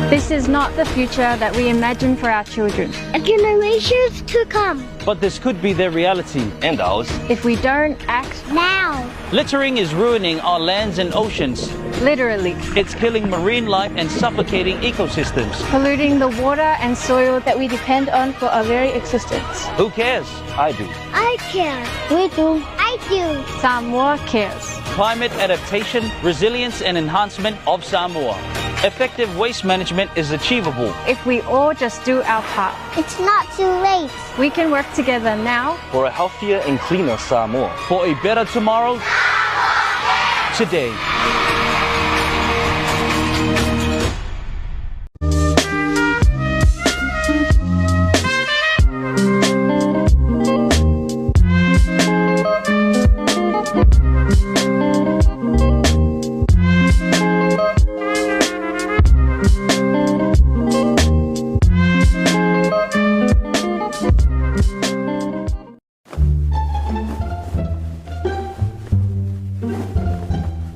This is not the future that we imagine for our children. And generations to come. But this could be their reality and ours if we don't act now. Littering is ruining our lands and oceans. Literally. It's killing marine life and suffocating ecosystems. Polluting the water and soil that we depend on for our very existence. Who cares? I do. I care. We do. I do. Samoa cares. Climate adaptation, resilience and enhancement of Samoa. Effective waste management is achievable if we all just do our part. It's not too late. We can work together now for a healthier and cleaner Samoa. For a better tomorrow today.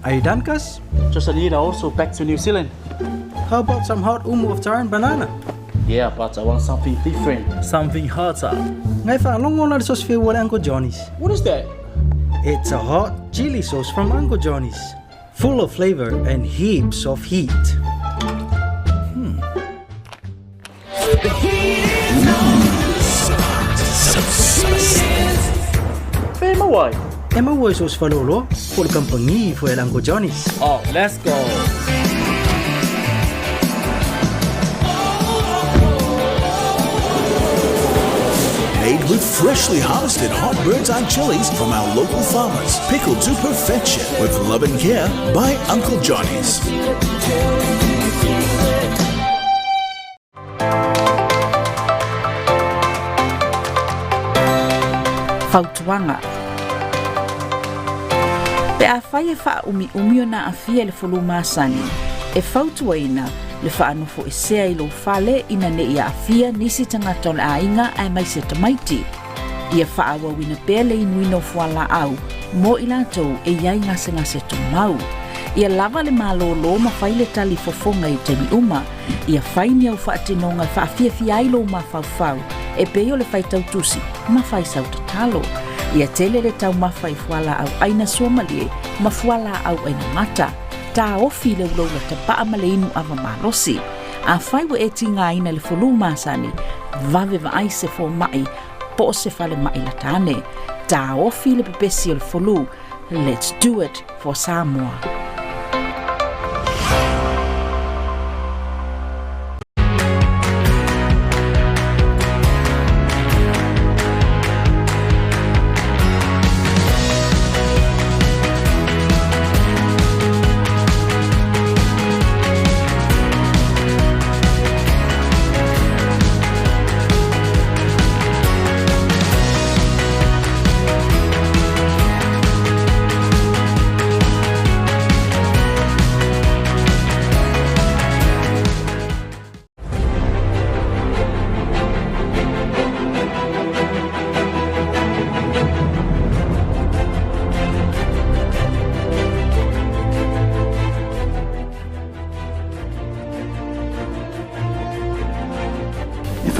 Are you done, Cuz? Just a little, also back to New Zealand. How about some hot umu of tar and banana? Yeah, but I want something different. Something hotter. Ngai whaalongo na sauce for Uncle Johnny's. What is that? It's a hot chili sauce from Uncle Johnny's. Full of flavor and heaps of heat. The heat is on. Fame away. Emma was sauce for Lolo for the company for Uncle Johnny's. Oh, let's go. Made with freshly harvested hot bird's eye chilies from our local farmers. Pickled to perfection with love and care by Uncle Johnny's. Fautuanga. Pe a whai e wha umi o na a fia le whulu māsani. E fautuaina le wha anofo e sea i lo whale ina ne ia a fia nisi tangata o le a inga ai mai se tamaiti. Ia wha awa wina pēr le inuino whala au mo i lātou e iai ngase to mau. Ia lava le mālolo ma whai le tali fofonga i temi uma. Ia whai ni au wha atinonga wha fia fia ai lo ma whau e peo le whai tautusi ma whai sau tatalo. Ia tele le tau mawha i whala au aina suomalie ma whala au aina ngata. Tā ofi le uloula te paa ma le inu awa malosi. A whai wa e tinga ina le whulu māsani, vave wa ai se fo mai, po se whale mai la tāne. Tā ofi le pepesi o le whulu. Let's do it for Samoa.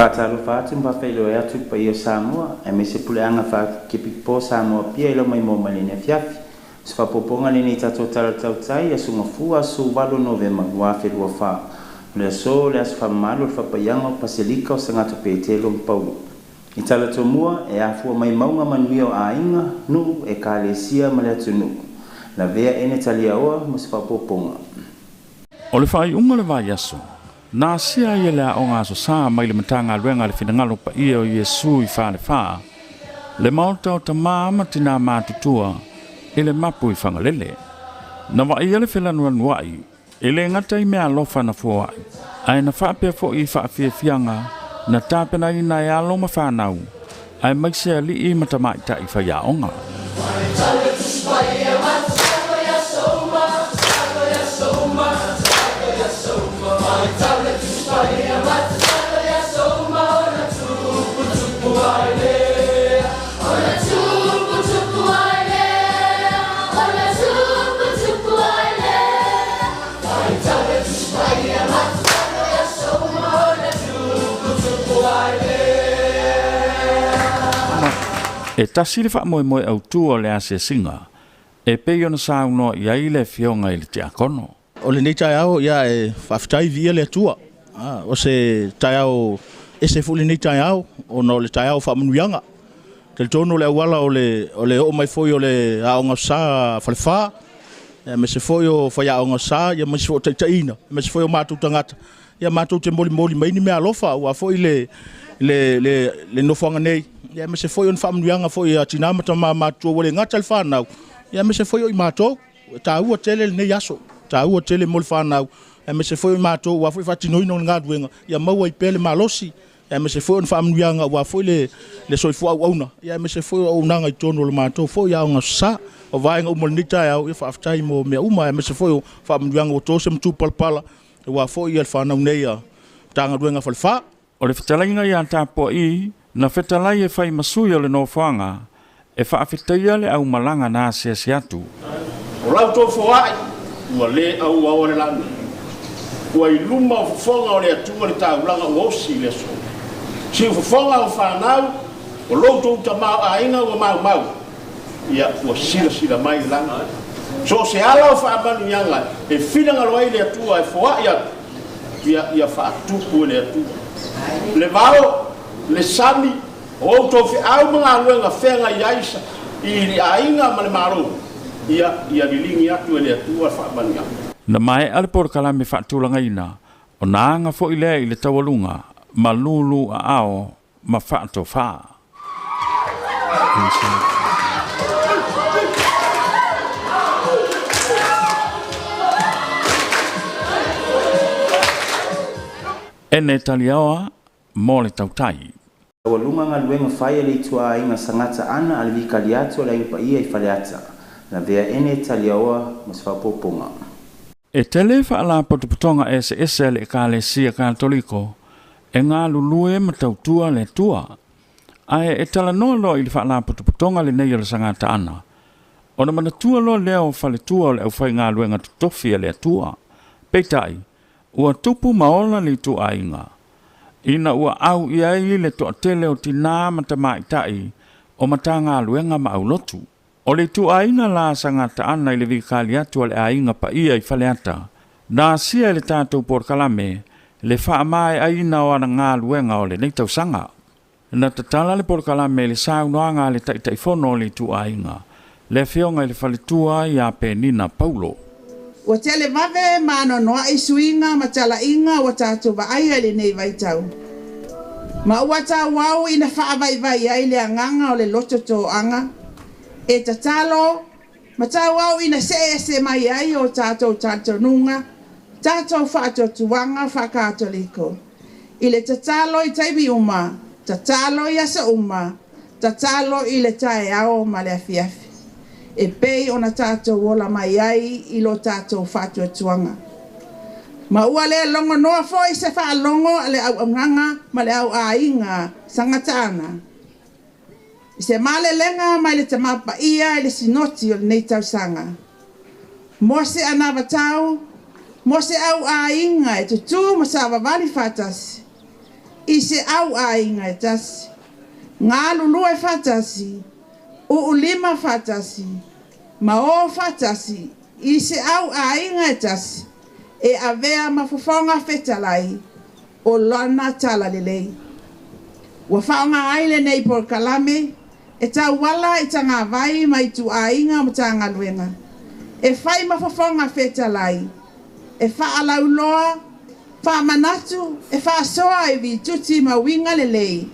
Whātalo whātu mwa whailo e atu pa i o Samoa, e me se puleanga wha ke pipo Samoa pia ilo mai mō malene fiafi. Se whapoponga le nei tato tala Tautai a sunga fua su walo novema wa whelua wha. Le so le asu whamalo le whapaianga o paselika o sangata pētelo mpau. I tala tomua e afua mai maunga manui o a inga nu e ka le sia ma le atu nu. La vea ene tali aoa mo se whapoponga. O le whai unga le vai aso. Nā sia ia lea o ngā so sā mai le matanga luenga le whingalo pa ia o Iesu i whāle whā. Le mauta o ta māma tina mātutua e le mapu i whangalele. Na wa ia le whelanu anuai e le ngata i mea lofa na fuai. Ai na whapea fo i whaafia fianga na tāpena i nai alo ma whanau. Ai mai sea li i matamaita i whaiaonga. E tasi le wha moe au tua le ase singa. E pei ona sauno ia i le fionga i le te akono. O le nei tai au ia e whaftai via le atua. O se tai au e se fuli nei tai au o no le tai au whamanuianga. Te tono le awala o le o mai foi o le aonga sa whalewha. Me se foi o whai aonga sa ia mai se foi o taitaina. Me se foi o mātou tangata. Ia mātou te moli mai ni mea alofa ua foi le nofonga nei. Ia me se foi o whamanuianga foi a tinamata mātou wale ngata le whanau. Ia me se foi o i mātou. Ta ua tele le nei aso. Ta ua tele mol whanau. Ia me se foi o i mātou ua foi whatinoi no ngā duenga. Ia maua i pele malosi. Ia me se foi o whamanuianga ua foi le soifua au auna. Ia me se foi o unanga i tono le mātou. Foi aonga sa. O vaenga umalinita au ia whaftai mo mea uma. Ia me se foi o whamanuianga o tose mtu palpala. Ua foi i al whanau nei a tanga duenga whalewha. O le whetalainga i antapo i, na whetalai e whai masui o le no whanga, e whaafetaia le au malanga nā siasi atu. O lau tō whawai, ua le au au le lana. Ua i luma o whafonga o le atunga le tāulanga o osi le so. Si o whafonga o whanau, o lau tō tamau a inga o mau. Ia ua sila mai lana. So se ala o whaamanu yanga, e whinanga loai le atua e whawai atu. Ia whaatupu le atua. Le vao, le sami, o tō au mga luenga whenga i aisa, i ainga ma le maro. Ia lilingi atu e le atua whaamanu yanga. Na mai ale por kalame whaatulanga ina, o naanga fo i lea i le tawalunga, ma lulu a ao, ma whaato whaa. Ene taliawa, mo le tautai. Tawalunga ngā luenga whai le itua inga sangata ana ale vikali atu la inpa ia I whaleata. Na vea ene taliawa mas whapoponga. E tele whaala potopotonga ese le kāle sia kātoliko, e ngā lulue ma tautua le tua. Ae e tala noa lo I le whaala potopotonga le nei le sangata ana. O na mana tua lo leo whale tua le au whai ngā luenga tutofia le tua. Peitai, ua tupu maola li tu ainga. Ina ua au iai le toa tele o tina matamaitai o matanga luenga ma au lotu. O le tu ainga la sangata ana I le vikali atu ale ainga pa ia I whaleata. Na sia le tātou por kalame, le whaamai aina o ana ngā luenga o le neitau sanga. Na tatala le por kalame le saunoanga le taitaifono le tu ainga. Le fionga le whaletua I a penina Paulo. Wa tele mave mano noa I suinga ma tala inga wa tātou ba aia le nei vaitau. Ma ua tā wau ina whaavai ai le anganga o le loto tō anga. E tatalo, ma tā wau ina se mai ai o tātou nunga, tātou whaatou tuanga whakatoliko. I le tatalo I taibi uma, tatalo I asa uma, tatalo I le tae ao ma le afiafi. E pei ona tātou wola mai ai I lo tātou whaatou tuanga. Ma ua le longo noa foi se wha longo le au nganga ma le au ainga sangatana. I se male lenga mai le tamapa ia le sinoti o le nei tau sanga. Mo se anava tau, mo se au ainga e tutu ma sa wawali fatasi. I se au ainga e tasi. Ngā lulu e fatasi, ulima fatasi, ma o fatasi, I se au ainga e tasi. E avea mafofonga fetalai o lana tala lelei. Wa whaonga aile nei por kalame, e tau wala I tanga vai mai tu ainga ma tanga luenga. E whai mafofonga fetalai, e whaalau loa, whaamanatu, e whaasoa e vi tuti ma winga lelei.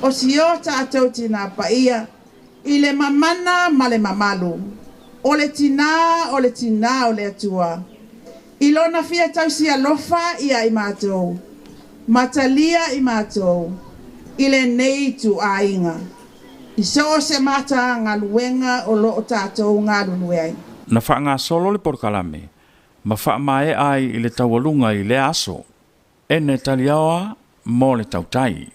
O si o tātou tina pa ia, I le mamana ma le mamalu. O le tina o le atua. I lona fia tausi alofa ia I mātou. Matalia I mātou. I le nei tu ainga. I so se mata ngā luenga o lo o tātou ngā lunuei. Na wha ngā solo le porkalame, ma wha mai ai I le tawalunga I le aso. Ene taliawa mo le tautai.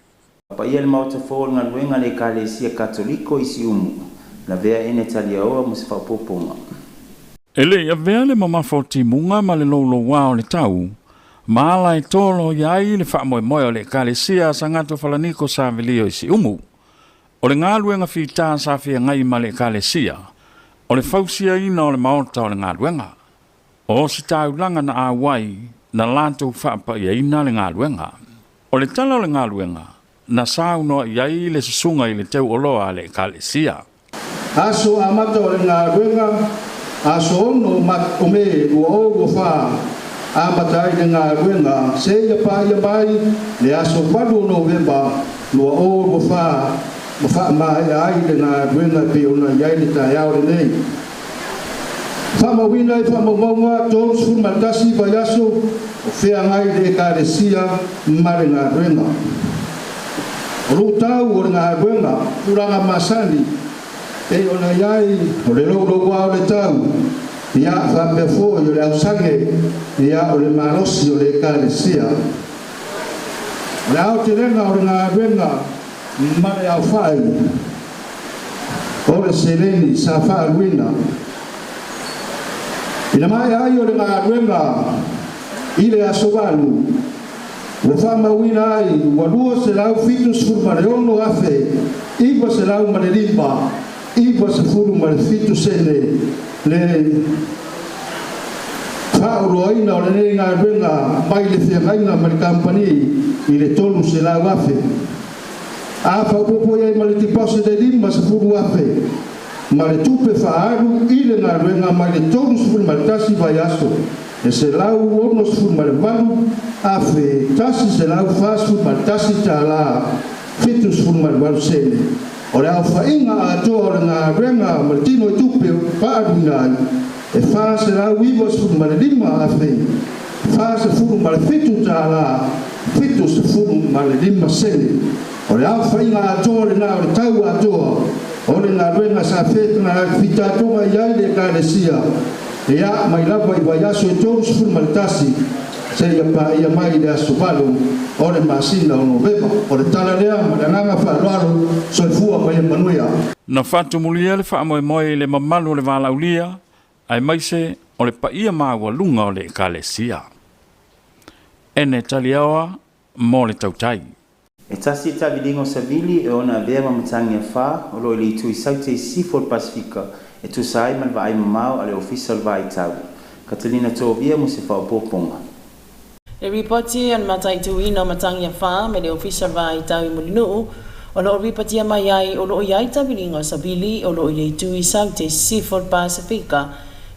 Pa ia le mauta fōr ngā luenga le kālesia katoliko I si umu. Na vea ene taliawa mas whapoponga. Ele ia vea le mamafo timunga ma le lolo wao le tau, ma ala I tolo iai le wha moe o le kālesia sangato whalaniko sa velio I si umu. O le ngā luenga whita sa whia ngai ma le kalesia, o le fausia ina o le maota o le ngā luenga. O si taulanga na awai na lantou whaapa ia ina le ngā luenga. O le tala o le ngā luenga, na sau noa iai le susunga i le teu oloa le kalesia. Aso amata o le ngā luenga, aso ono mat ome ua o wha amata i le ngā luenga, se ia pa ia mai le aso wadu Novemba lua o wha mai ai le ngā luenga pe ona iai le tai au le nei. Whamawina i whamawaunga tōru suru matasi vai aso o whea ngai le kāresia ma le ngā luenga. O lo tau o le ngā luenga, uranga masani, e ona iai o le lolo wao le tau, ia whapefo i o le ausange, ia o le marosi o le kāresia. O le au te renga o le ngā luenga, ma le au whai, o le sereni sa whaaluina. Ina mai ai o le ngā luenga, i le aso walu, ua whamawina ai, ua lua se lau fitu suru ma le ono afe, iwa se lau ma le limba, iwa se furu ma le fitu sene, le whaoroaina o le nei ngā luenga, mai le whiangaina ma le kampani, i le tolu se lau afe. A whaupopo iai ma le tipose le limba se furu afe, ma le tupe whaaru i le ngā luenga mai le tolu suru ma le tasi vai aso. E se lau ono suru ma le walu, afe tasi se lau fasu ma le tasi tā la, fitu suru ma le walu sene. O le au whainga atoa o le ngā luenga ma le tino i tupe whaaru ngai, e wha se lau iwa suru ma le lima afe, wha se furu ma le fitu tā la, fitu se furu ma le lima sene. O le au whainga atoa le ngā o le tau atoa, o le ngā luenga sa whetanga whitatonga iai le kāresia, ia mai lava i vai aso e tōru sifuru maritasi, se ia pa ia mai le aso valo, o le masina o Novemba, o le tala lea ma le nganga whaaloalo, so e fua mai e manuia. Na whatu mulia le wha moe moe le mamalu le walaulia, ai maise o le pa ia maua lunga o le kāresia. Ene tali awa, mo le tautai. E tasi tavidingo savili e ona vea mamatangi a wha, o lo ili tui saute i Seafood Pasifika, e tu sai man vai mamau ale official vai tau. Katalina Tovia mo se whao poponga. Le ripoti an matai tui no matangi a wha, me le official vai tau i mulinu, o lo ripoti a mai ai, o lo iai tavidingo savili, o lo ili tui saute i Seafood Pasifika,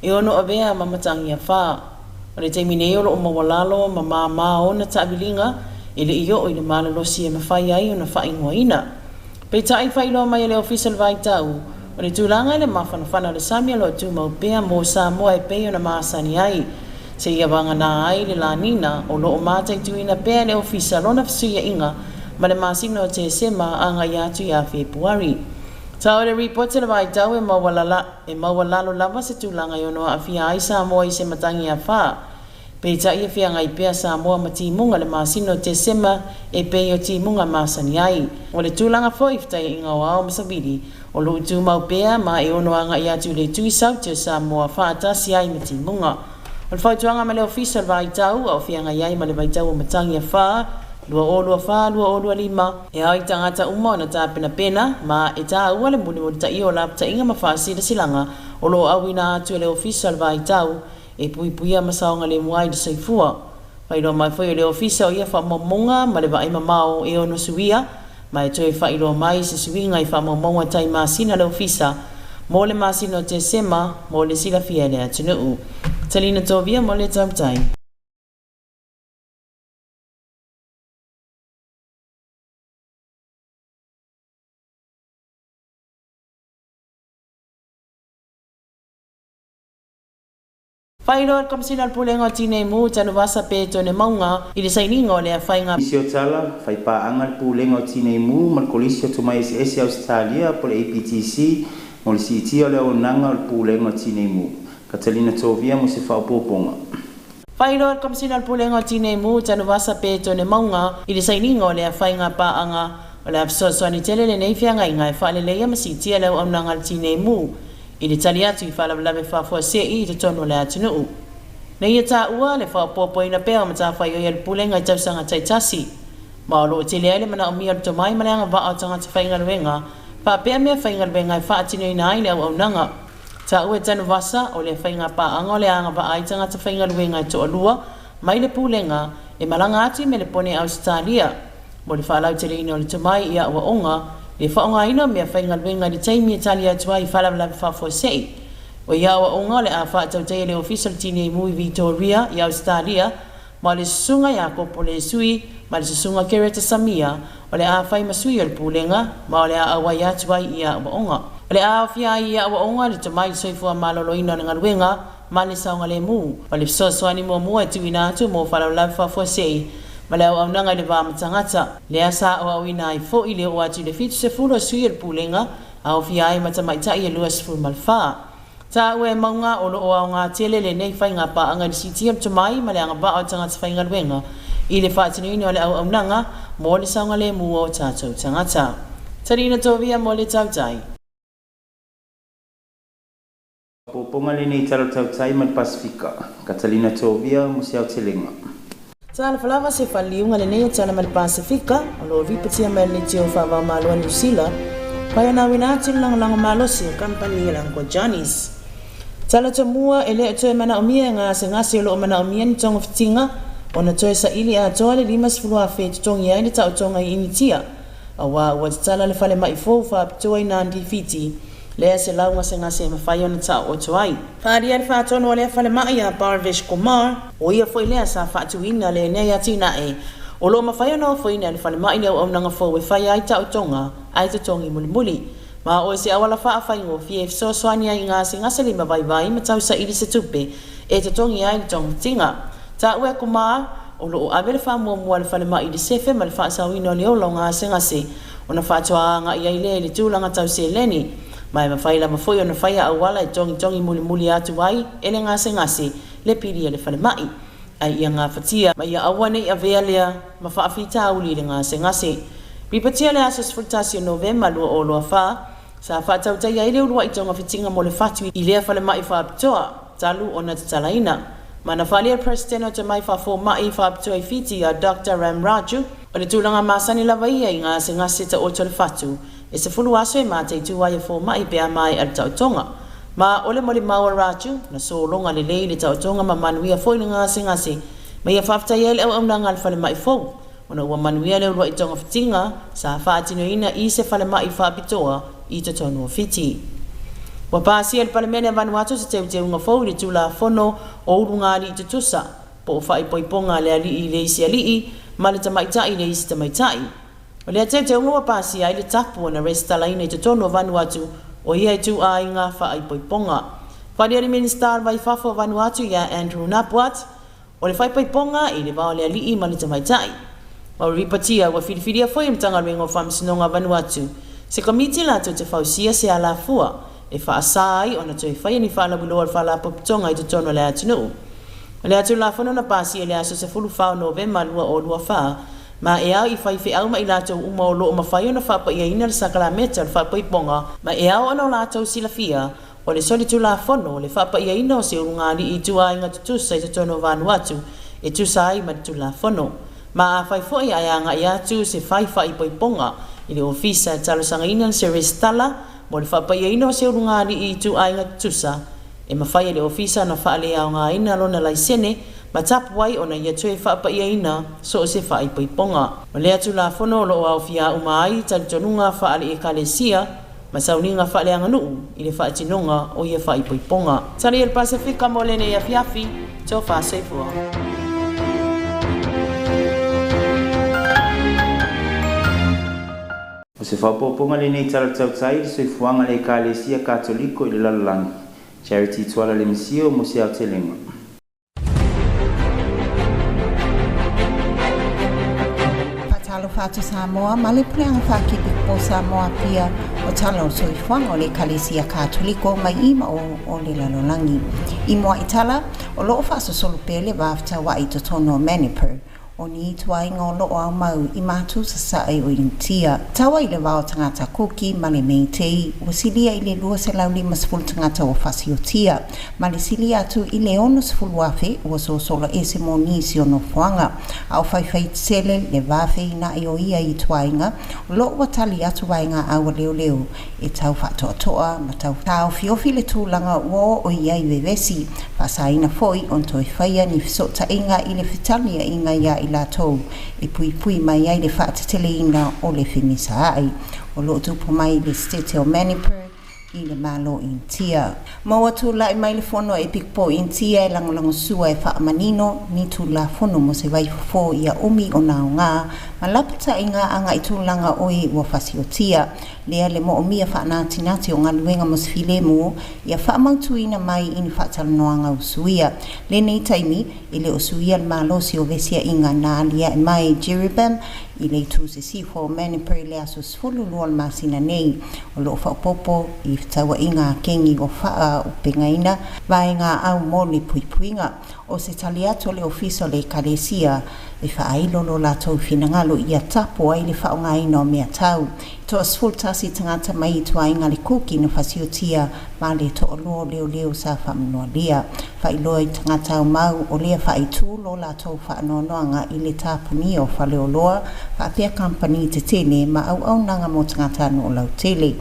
e ono a vea mamatangi a wha. O le teimine o lo mawalalo, mamama o na tavilinga, ele iyo o ile malalosi e mawhai ai o na whaingoa ina. Pei tai whailo mai ele official vai tau, o le tūlanga ele mawhanawhana le samia lo tu mau pea mō Samoa e pei o na maasani ai. Se ia wanga nā ai le la nina o lo o mātai tuina pea le official o na whasuia inga, ma le masino te sema anga i atu i a Februari. Tau le report le vai tau e mawalalo lava se tūlanga i ono a fia ai Samoa i se matangi a wha. Pei ta ia whianga i pea Samoa ma timunga le masino te sema e pei o timunga masani ai. O le tūlanga whoiftai inga o ao masabiri, o lo utu mau pea ma e ono anga i atu le tui sauti o Samoa whaatasi ai ma timunga. O le whaituanga ma le official vai tau, o whianga iai ma le vai tau o matangi a wha, lua olua lima, e au i tangata uma o na tā pena, ma e tā ua le muni o ta i o lapta inga ma whaasira silanga, o lo awina atu le official vai tau, e puipuia masaonga le muai de saifua. Whairo mai whai le ofisa o ia whamomonga ma le vai mamao e ono suia, ma e toi whairo mai se suinga i whamomonga tai masina le ofisa, mo le masina te sema, mo le sila fia le atunuu. Talina Tovia mo le Tautai. Whairo komisina pulenga tine mu tanu wasa pe tone maunga i le saininga o le whainga. Isio tala, whai paanga le pulenga o tine mu, mal kolisio tuma SS Australia po le APTC, mo le CT o le onanga o le pulenga o tine mu. Katalina Tovia mo se whao poponga. Whairo komisina pulenga tine mu tanu wasa pe tone maunga i le saininga o le whainga paanga o le afsosoani tele le nei whianga inga e whaale leia ma CT o le onanga le tine mu. I le tali atu i whalawalawe whafua se i te tono le atunuu. Nei e tā ua le whaopopo ina pēo ma tā whaio ia le pulenga i tausanga taitasi. Ma o loo te lea le mana o mia ruto mai ma leanga wa o tangata whainga ruenga, Pa pea mea whainga bengai whaatino i nai le au nanga. Ta ue tanu vasa o le whainga pa anga o le anga pa aitanga ta whainga luenga to alua, mai le pūlenga e malanga ati me le pone Australia. Mo le whaalau te reino le tamai ia ua onga, le whaonga ina mea whainga luenga di taimi Italia tua i whalawalawi whafosei. O ia ua onga le a whaatautai le official tine i mui Victoria i Australia, ma le susunga ia kopo le sui, ma le susunga kereta samia, o le a whai masui o le pūlenga, ma o le a awai atu ai ia ua onga. O le a whia ia ua onga le tamai soifua malolo ina na ngaluenga, ma le saunga le mu, o le sosoani mua e tuina atu mo whalawalawi whafosei, ma le au nanga le vama tangata, le asa o au ina i fo i le o atu le fitu se fulo sui o le pūlenga, a o whia i matamaitai e luas fu malwha. Ta ue maunga o loo au ngā tele le nei whainga pa anga ni siti am tamai ma le anga ba o tangata whainga luenga i le whaatinu ino le au nanga mo le saunga le mua o tātou tangata. Tarina tovia mo le Tautai. Poponga le nei talo Tautai ma le Pasifika. Katalina tovia mo se au telenga. Ta le whalawa se whaliunga le nei tala ma le Pasifika o loo vipatia ma le tio whawa malua New Zealand pai ana wina ati langa malosi o kampani lang ko Johnny's. Tala to mua ele e toe mana omia ngā se ngasi o loo mana omia ni tonga fitinga o na toe sa ili a toa le limas fulua fe tutongi ai ni tau tonga i initia. A wa tala le fale mai fōu wha apitoa i nāndi fiti lea se launga se ngasi e mawhai o na tau o toai. Whaari ari whaatono o lea fale mai a Barvesh Kumar o ia foi lea sa whaatuina le nei ati na e o loo mawhai o na o foi na le fale mai leo au nanga fōu e whai ai tau tonga ai te tongi muli muli. Ma o se awala wha awhaingo fie so soani ai ngā se ngasa lima vai ma tau sa iri se tupe e te tongi ai ni tonga tinga. Ta ue kuma o loo awele wha mua le whale mai i sefe ma le wha sauino le o ngā se ngase o na wha toa ngā i ai le tūlanga tau se leni. Mai ma whaila ma foi o na whaia awala e tongi muli atu ai e le ngā se ngase le piri le whale mai. Ai ia ngā whatia ma ia awane i avea lea ma wha awhita auli le ngā se ngase. Pipatia le asos frutasi o Novemba lua o loa wha sa whaatautai ai leo lua i tonga whitinga mo le whatu i lea whale mai whaapitoa talu o na tatalaina. Ma na whalia president o te mai whafo mai whaapitoa i whiti a Dr. Ram Raju o le tūlanga masani lava ia i ngā se ngase ta o tole whatu e se fulu aso e mātei tūwai e fo mai pea mai al tautonga. Ma ole moli maua Raju na so longa le lei le tautonga ma manuia foi le ngā se ngase ma ia whaftai ele au nanga al whale mai fo. Ona ua manuia leo lua i tonga whitinga sa whaatino ina i se whale mai whaapitoa i te tonu o whiti. Wa pāsia le palemene Vanuatu se teu ngā fau le tūla whono o urungari i te tusa po o whai poiponga le alii le isi alii ma le tamaitai le isi tamaitai. O le teu ngā wa pāsia i le tapu na restalaina i te tonu o Vanuatu o ia i tū a i ngā whai poiponga. Whadiari minister vai whafo Vanuatu ia Andrew Napuat o le whai poiponga i le vao le alii ma le tamaitai. Ma ripatia wa whiriwhiria foi mtanga ringo whamsinonga Vanuatu. Se komiti la to te whausia se ala fua e whaasai o na toi whai ni whala buloa whala popitonga i te tono le atunu. Le atu la whano na pasi e le aso se fulu whao Novemba lua o lua wha ma e au i whai whiau ma i lato uma o loo ma whai o na whapa ia ina le sakala meta le whapa i ponga ma e au ana o lato sila fia o le soli tu la whano le whapa ia ina o se urungari i tua inga tutusa i te tono Vanuatu e tusai ma tu la whano. Ma a whai fwoi ai anga i atu se whai whai poiponga i le ofisa talo sanga ina se restala mo le whapa ia ina o se urungari i tu ainga tusa e ma whai le ofisa na whaale au ngā ina lona laisene ma tapu wai o na ia tue whapa ia ina so o se whai poiponga. O le atu la whono lo au fia umai tali tonunga whaale e kalesia ma sauninga whaale anga nuu i le whaatinonga o ia whai poiponga. Tari el Pasifika mo le ne ia fiafi tō whaasefua. O se whapoponga le nei tala Tautai le soifuanga le Kalesia Katoliko i le lalalangi. Charity tuala le misio mo se au telenga. Patalo fatu Samoa, male puleanga whakipi po Samoa pia o tala o soifuanga o le Kalesia Katoliko mai ima o le lalalangi. I mua itala o loo whaso solupele wafta wa i totono Maniper o ni tuainga o loo au mau I mātu sa sae o intia. Tawa I le wao tangata kuki ma le meitei, o silia I le 2.5 tangata o fasiotia, ma le silia atu I le 11 wafe o so sola ese mo nisi o no fuanga, au whaiwhai tsele le wafe ina I o ia I tuainga, o loo watali atu wainga au leo leo, e tau whatoa toa, ma tau fiofi le tūlanga o ia I vevesi, pasaina foi on toi whaia ni fisota inga I le fitalia inga ia I la tau, e pui mai ai le whaatetele ina o le whimisa ai, o loo tupu mai le state o Maniper, I le malo intia. Maua tūla I mai le whono e pikpo intia e langolango sua e wha manino, ni tūla whono mo se waifo ia umi o nao ngā, ma lapata I ngā anga I tūlanga oi ua fasiotia, lea le mo o mia wha nāti o ngā luenga mo se filemu, ia wha mautu ina mai ini wha talanoanga usuia. Le nei taimi, I le usuia le malo si o vesia inga nā lia e mai Jeribam, I le tu se sifo Maniper le aso sfulu lua le masina nei, o loo whaopopo I tawa inga kengi o whaa o pengaina, vai ngā au mo le puipuinga, o se taliato le ofiso le kalesia, e whaailolo la tau finangalo I a tapo ai le whaonga ina o mea tau. To a sfultasi tangata mai tua inga le kuki na fasiotia, ma le to o loo leo sa whamanua lea. Whailoa I tangata o mau o lea whaitu lo la tau whaanoanoanga I le tāpuni o whaleo loa, whapea company te tele ma au nanga mo tangata no o lau tele.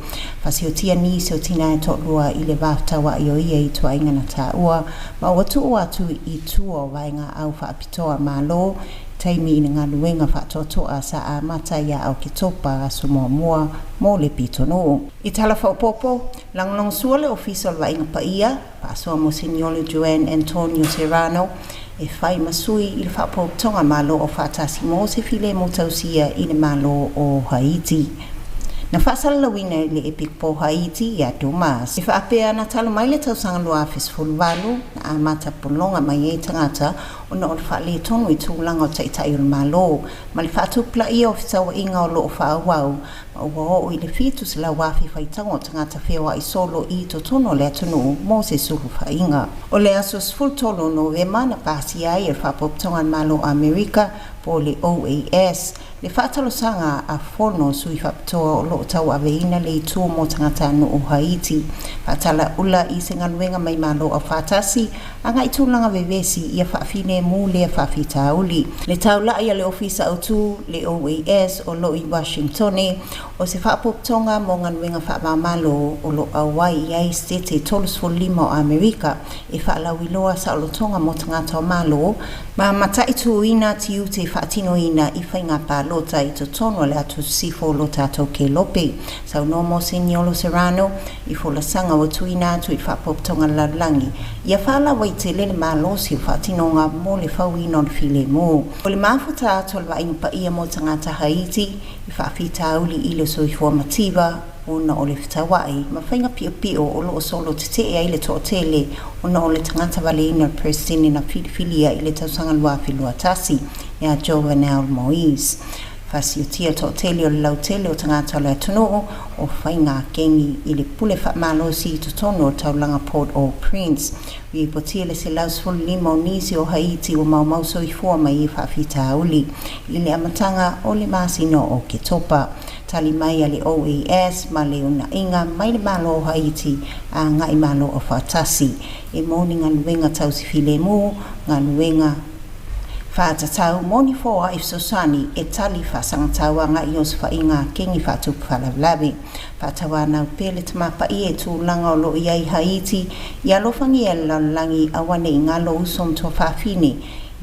Fasiotia ni se o tina e to lua I le waftawa I o ia I tua inga na tā ua, ma watu o atu I tua o vainga au whaapitoa ma lo, taimi ina ngā luenga whaatotoa sa a mata ia au ki topa a sumoamua mo le pitono. I tala whaopopo, langlong sua le official wa inga paia, pasoa mo Signore Joanne Antonio Serrano, e whai masui I le whaopotonga malo o whaatasi mo se file mo tausia I le malo o Haiti. Na whaasalawina le epic po Haiti ia Dumas. E whaapea na talo mai le tausanga lua fesfulwalu na amata polonga mai e tangata o na o le whaale tonu I tūlanga o taitai o le malo. Ma le whaatupla ia o fitawa inga o loo whaawau. Ma ua o I le fitu se la wafi whaitanga o tangata whiawa I solo I to tono le atunu mo se suru whainga. O le aso sfultolo no vema na pasi ai e whapoptonga malo Amerika po le OAS. Le whaatalo sanga a whono sui whaptoa o loo tau aveina le I tū mo tangata no o Haiti. Whaatala ula I se ngaluenga mai malo o whaatasi, anga I tūlanga vevesi ia whaafine mu lea whaafita uli. Le taula ia le ofisa au tū le OAS o loo I Washingtone, o se whaapoptonga mo ngaluenga whaamamalo o loo Hawaii iai stete tolusfo lima o Amerika, e whaalawiloa sa olotonga mo tangata o malo, ma matai tuina tiu te whaatino ina I whainga pālota I to tono le atu sifo lo tātou ke lope. Sau no mo Signolo Serrano, I fola sanga o tuina atu I whapoptonga lalangi. Ia whala wai te lele malo si whaatino ngā mo le whauina o le file mo. O le mafuta atu alwa inpa ia mo tangata Haiti, I whaafita auli I le soifua mativa, ona o le fitawai, ma whainga pio o loo solo te te ai le to tele, ona o le tangata wale ina Pristine na filia I le tausanga lua filua tasi, ia Jovenel Moise. Fasiotia to tele o le lau tele o tangata le atono o whainga kengi I le pule whaamalo si to tono o taulanga Port-au-Prince. I potia le se lausful lima o nisi o Haiti o mau soifua mai I whaafita auli. I le amatanga o le masino o ke topa. Tali mai ale OAS ma le una inga mai le malo o Haiti a ngai malo o whaatasi. E moni ngā luenga tau si filemu, ngā luenga whaatatau moni foa I Sosani e tali whasangataua ngai o sa whainga kengi whaatupu whalawlawe. Whaatawa nau pele tamapa I e tūlanga o lo iai Haiti, I alofangi e lalangi awane I ngalo usom to whaafine.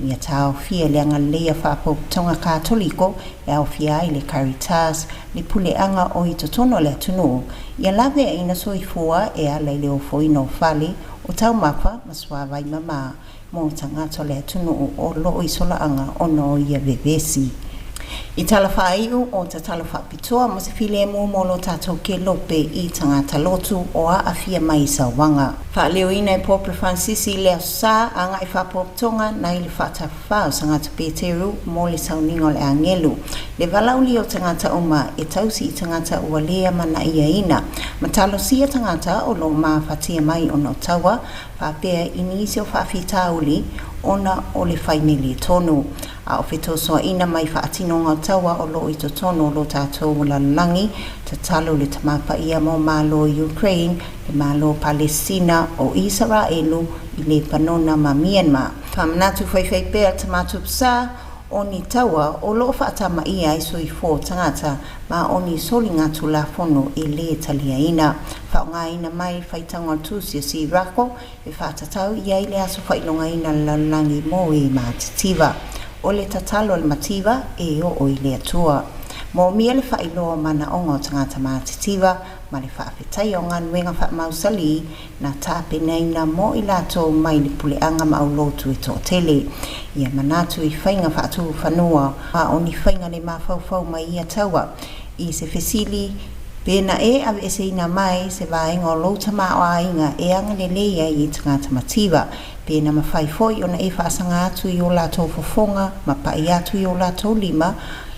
Ia tau fia le anga lea whapoptonga katoliko e au fia I le Caritas, le pule anga o I totono le atunu. Ia lawe e ina soifua e ala le o foino whale o tau mapa maswawai mama mo tangata le atunu o lo I sola anga o no ia vevesi. I tala whaiu o ta tala whapitoa mo se filemu mo lo tātou ke lope I tangata lotu o a awhia mai sa wanga. Whaleo ina e Pope Francis I leo sa anga I whapoptonga na I le whatawhau sa ngata Peteru mo le sauningo le angelu. Le valauli o tangata oma e tausi I tangata ua lea mana ia ina. Matalo sia tangata o lo maa whatia mai o no tawa, whapea inisi o whawhitauli ona o le whainili tonu. A o whito soa ina mai whaatinonga taua o lo i to tono o lo tātou la langi, te talo le tamapa ia mo malo Ukraine, le malo Palestina o Israelu i le panona ma Myanmar. Whamanatu whaiwhai pēr tamatu psa, o ni taua o lo whaatama ia i sui fō tangata ma o ni soli ngatu la fono i le talia ina. Whaonga ina mai whaitanga tūsia si rako e whaatatau ia i le aso whailonga ina la langi mo e ma titiva. O le tatalo le mativa e o i le atua. Mo mia le whailoa mana ongo tangata ma titiva ma le whaafetai o ngā nuenga whaamausali na tāpe neina mo i lato mai le puleanga ma au lotu e tō tele. Ia manatu i whainga whaatu whanua a o ni whainga le mawhauwhau mai ia taua i se fesili pēna e ave ese ina mai se vaenga o louta maa o ainga e anga le leia i tangata mativa. Pēna mawhai foi o na e whaasanga atu i o lato fofonga ma pai atu i o lato lima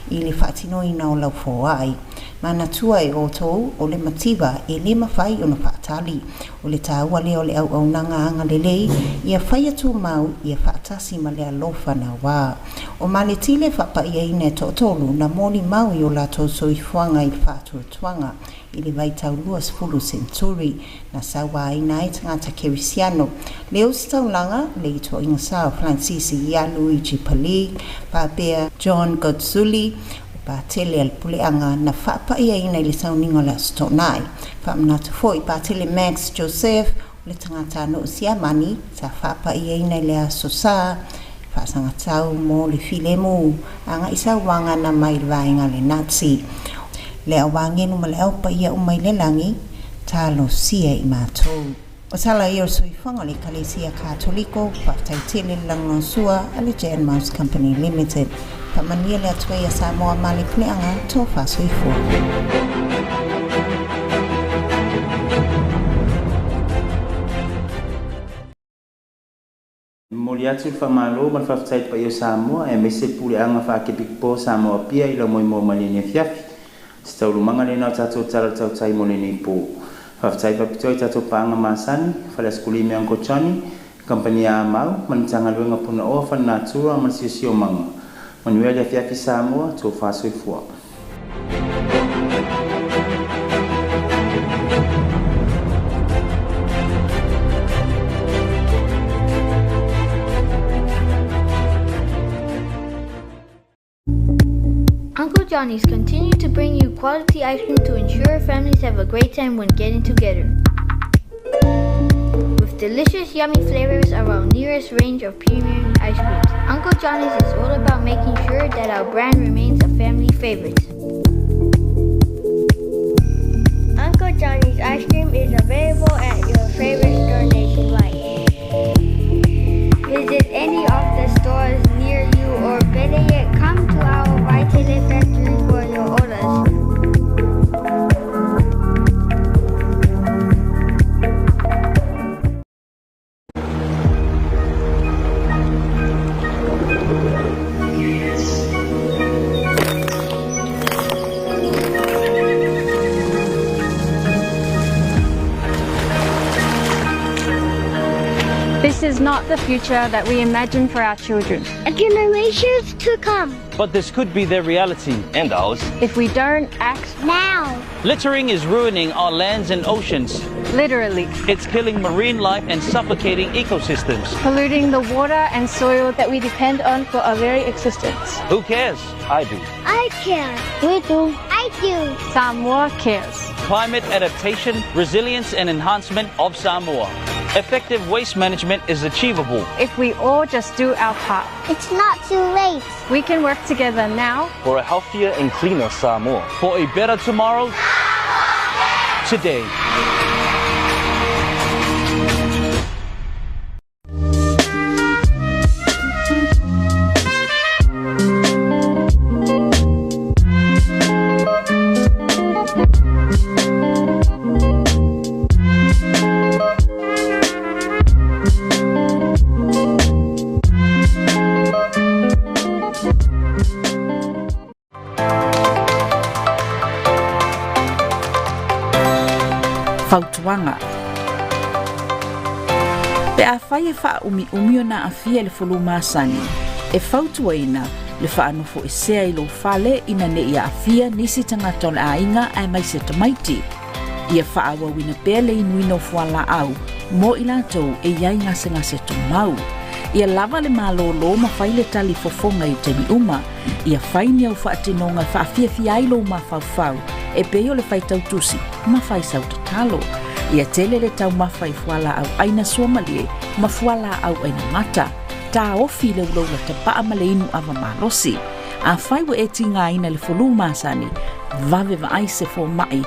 i le whaatino ina o lau fōai. Mana tua e o tōu o le mativa e le mawhai o na whaatali. O le tāua le o le au nanga anga le lei, ia whai atu mau ia whaatasi ma le alofa na wā. O male tile whapa ia ina e tōtolu na mōni mau i o la tō soifuanga i whātua tuanga i le vaitau luas fulu centuri na sawa ina e tangata kerisiano. Le o sitaulanga le i tō inga sao Francis ia Luigi Pali, Pāpea John Godzuli, pa tele al puleanga na whapa ia ina i le sauninga la stonai. Whamanatu fo i pa tele Max Joseph, le tangata no siamani, sa whapa ia ina i le asosa, whaasanga tau mo le filemu, anga isa wanga na mai vainga le Nazi. Le awangenu ma le aupa ia umai le langi, talo sia i mātou. O tala i o soifanga le Kalesia Katoliko, whaftai tele langonsua, a le Jan Mouse Company Limited. Pamania le atua ia Samoa ma le puleanga tō whasoifua. Moli atu whamalo ma whaftai pa i o Samoa e mese puleanga whakepik po Samoa pia i la moi mo malene fiafi. Staulu manga le nao tato tala tautai mo lene po. Whaftai pa pitoi tato paanga masani, whale skuli me anko chani, kampania amau, manitanga luenga puna o whanatura ma sio manga. Manuel ya fiafi Samoa tō whasoifua. Uncle Johnny's continue to bring you quality ice cream to ensure families have a great time when getting together. With delicious, yummy flavors of our nearest range of premium ice creams, Uncle Johnny's is all about making sure that our brand remains a family favorite. Uncle Johnny's ice cream is available at your favorite store nationwide. Visit any of the stores near you, or better yet, come to our Vitale factory for your orders. This is not the future that we imagine for our children. And generations to come. But this could be their reality and ours if we don't act now. Littering is ruining our lands and oceans. Literally. It's killing marine life and suffocating ecosystems. Polluting the water and soil that we depend on for our very existence. Who cares? I do. I care. We do. I do. Samoa cares. Climate adaptation, resilience and enhancement of Samoa. Effective waste management is achievable if we all just do our part. It's not too late. We can work together now for a healthier and cleaner Samoa. For a better tomorrow today. Pe a whai e wha umi o na awhia le whulu māsani. E whautua ina le whaanofo e sea I lo whale ina ne ia awhia nisi tangata le ainga ai mai se tamaiti. Ia whaawa wina pēr le inuina o whala au, mo I lātou e iai ngase to mau. Ia lava le malolo ma whai le tali fofonga I temi uma. Ia whai ni au whaatinonga whaafia ai lo ma whau e peo le whai tautusi ma whai sau tatalo. Ia tele le tau ma whai whala au aina suomalie ma whala au aina mata. Ta ofi le uloula te paa ma le inu ava malosi. A whai wa e tinga ina le whulu māsani, vave va ai se fo mai,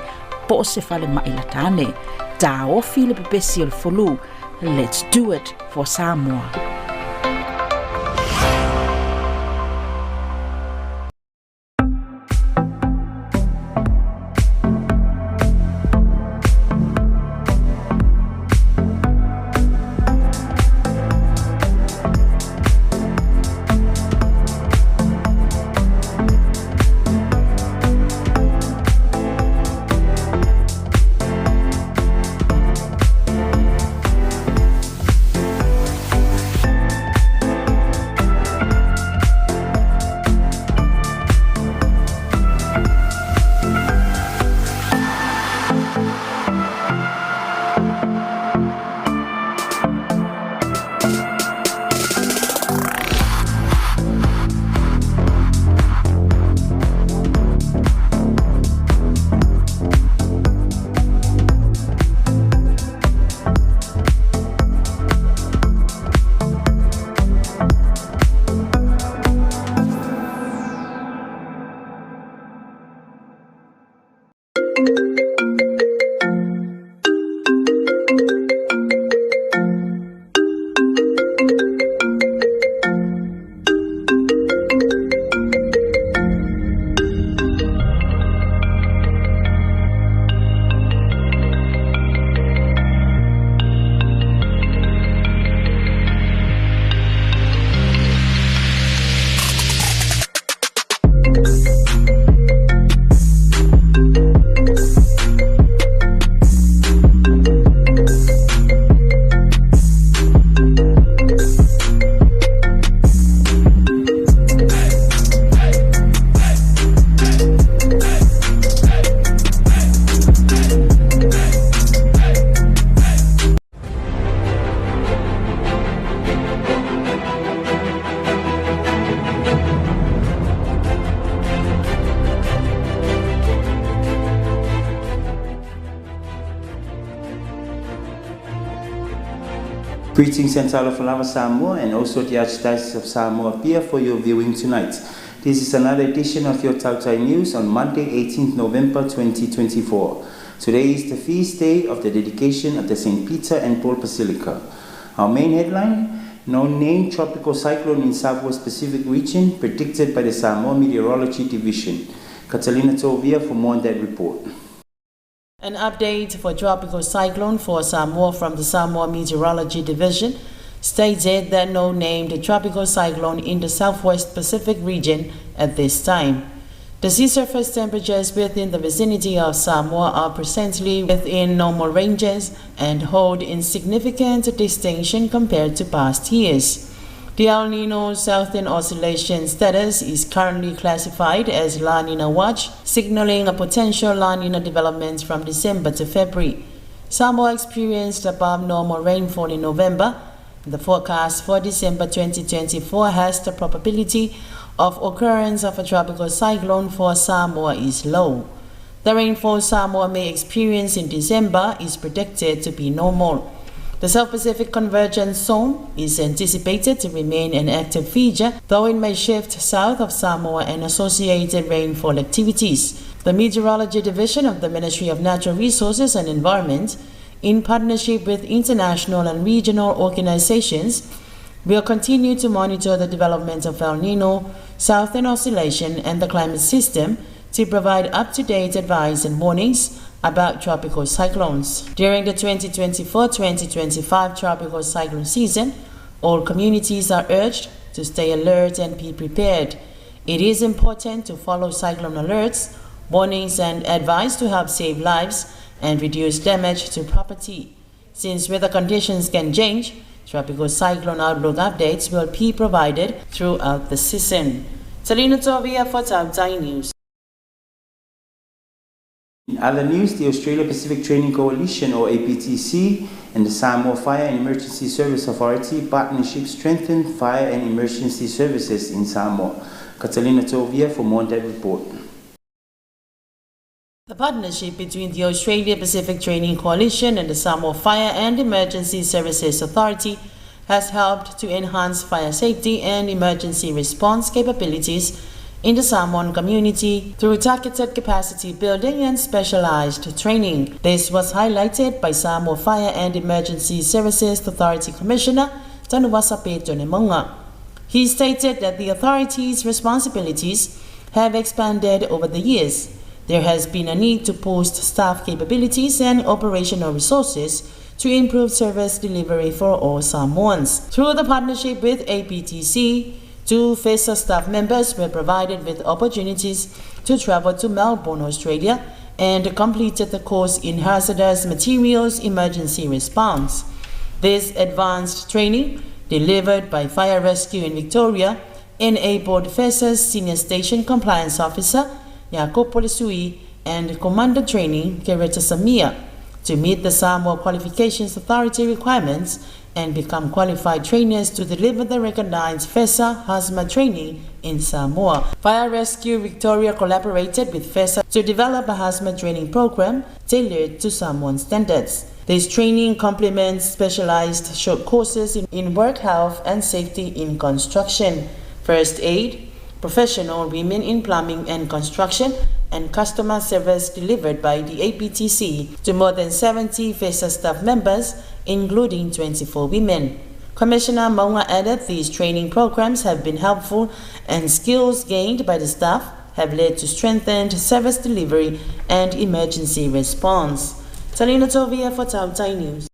po se whale mai latane. Ta ofi le pepesi o le whulu, let's do it for Samoa. Greetings and Talofalava Samoa and also the Archdiocese of Samoa Pia for your viewing tonight. This is another edition of your Tautai News on Monday, 18th November 2024. Today is the feast day of the dedication of the St. Peter and Paul Basilica. Our main headline, no-name tropical cyclone in Southwest Pacific region predicted by the Samoa Meteorology Division. Catalina Tovia for more on that report. An update for tropical cyclone for Samoa from the Samoa Meteorology Division stated that no named tropical cyclone in the Southwest Pacific region at this time. The sea surface temperatures within the vicinity of Samoa are presently within normal ranges and hold insignificant distinction compared to past years. The El Nino Southern Oscillation status is currently classified as La Nina Watch, signaling a potential La Nina development from December to February. Samoa experienced above normal rainfall in November. The forecast for December 2024 has the probability of occurrence of a tropical cyclone for Samoa is low. The rainfall Samoa may experience in December is predicted to be normal. The South Pacific Convergence Zone is anticipated to remain an active feature, though it may shift south of Samoa and associated rainfall activities. The Meteorology Division of the Ministry of Natural Resources and Environment, in partnership with international and regional organizations, will continue to monitor the development of El Nino, Southern Oscillation, and the climate system to provide up-to-date advice and warnings about tropical cyclones. During the 2024-2025 tropical cyclone season, all communities are urged to stay alert and be prepared. It is important to follow cyclone alerts, warnings, and advice to help save lives and reduce damage to property. Since weather conditions can change, Tropical cyclone outlook updates will be provided throughout the season. Salina Tovia for Tautai News. In other news, the Australia Pacific Training Coalition, or APTC, and the Samoa Fire and Emergency Service Authority partnership strengthened fire and emergency services in Samoa. Catalina Tovia for more on that report. The partnership between the Australia Pacific Training Coalition and the Samoa Fire and Emergency Services Authority has helped to enhance fire safety and emergency response capabilities in the Samoan community through targeted capacity building and specialized training. This was highlighted by Samoa Fire and Emergency Services Authority Commissioner Tanuwasape Tonemonga. He stated that the authority's responsibilities have expanded over the years. There has been a need to boost staff capabilities and operational resources to improve service delivery for all Samoans. Through the partnership with APTC, 2 FESA staff members were provided with opportunities to travel to Melbourne, Australia, and completed the course in hazardous materials emergency response. This advanced training, delivered by Fire Rescue in Victoria, enabled FESA's Senior Station Compliance Officer, Jacob Polisui, and Commander Training, Kereta Samia, to meet the Samoa Qualifications Authority requirements and become qualified trainers to deliver the recognized FESA hazmat training in Samoa. Fire Rescue Victoria collaborated with FESA to develop a hazmat training program tailored to Samoan standards. This training complements specialized short courses in work health and safety in construction, first aid, professional women in plumbing and construction, and customer service delivered by the APTC to more than 70 FESA staff members, including 24 women. Commissioner Maunga added these training programs have been helpful and skills gained by the staff have led to strengthened service delivery and emergency response. Salina Tovia for Tautai News.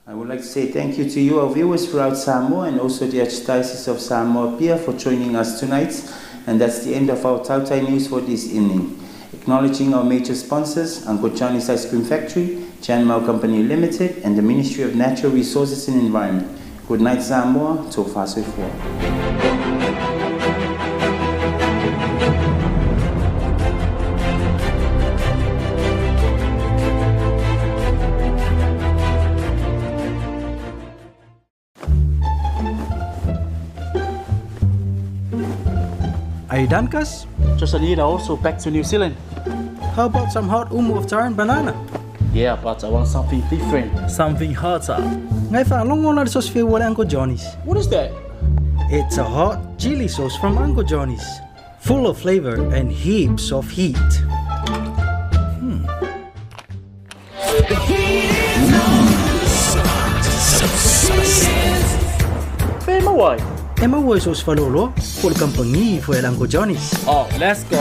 I would like to say thank you to you, our viewers throughout Samoa, and also the Archdiocese of Samoa Pia for joining us tonight. And that's the end of our Tautai News for this evening. Acknowledging our major sponsors, Uncle Johnny's Ice Cream Factory, Chan Mau Company Limited, and the Ministry of Natural Resources and Environment. Good night, Samoa. Tofa Soifua. Are you done, Cuz? Just a little also back to New Zealand. How about some hot umu of tar and banana? Yeah, but I want something different. Something hotter. Ngai whaalongo na sauce feel wale Uncle Johnny's. What is that? It's a hot chili sauce from Uncle Johnny's. Full of flavor and heaps of heat. Why? Emma was sauce falolo for company for Uncle Johnny's. Oh, let's go.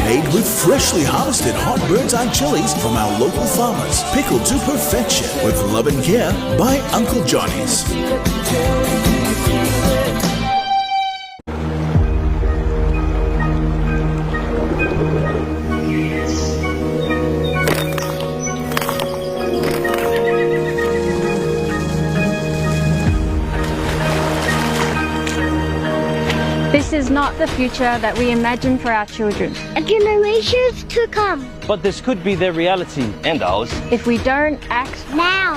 Made with freshly harvested hot bird's eye chilies from our local farmers. Pickled to perfection with love and care by Uncle Johnny's. This is not the future that we imagine for our children. And generations to come. But this could be their reality and ours if we don't act now.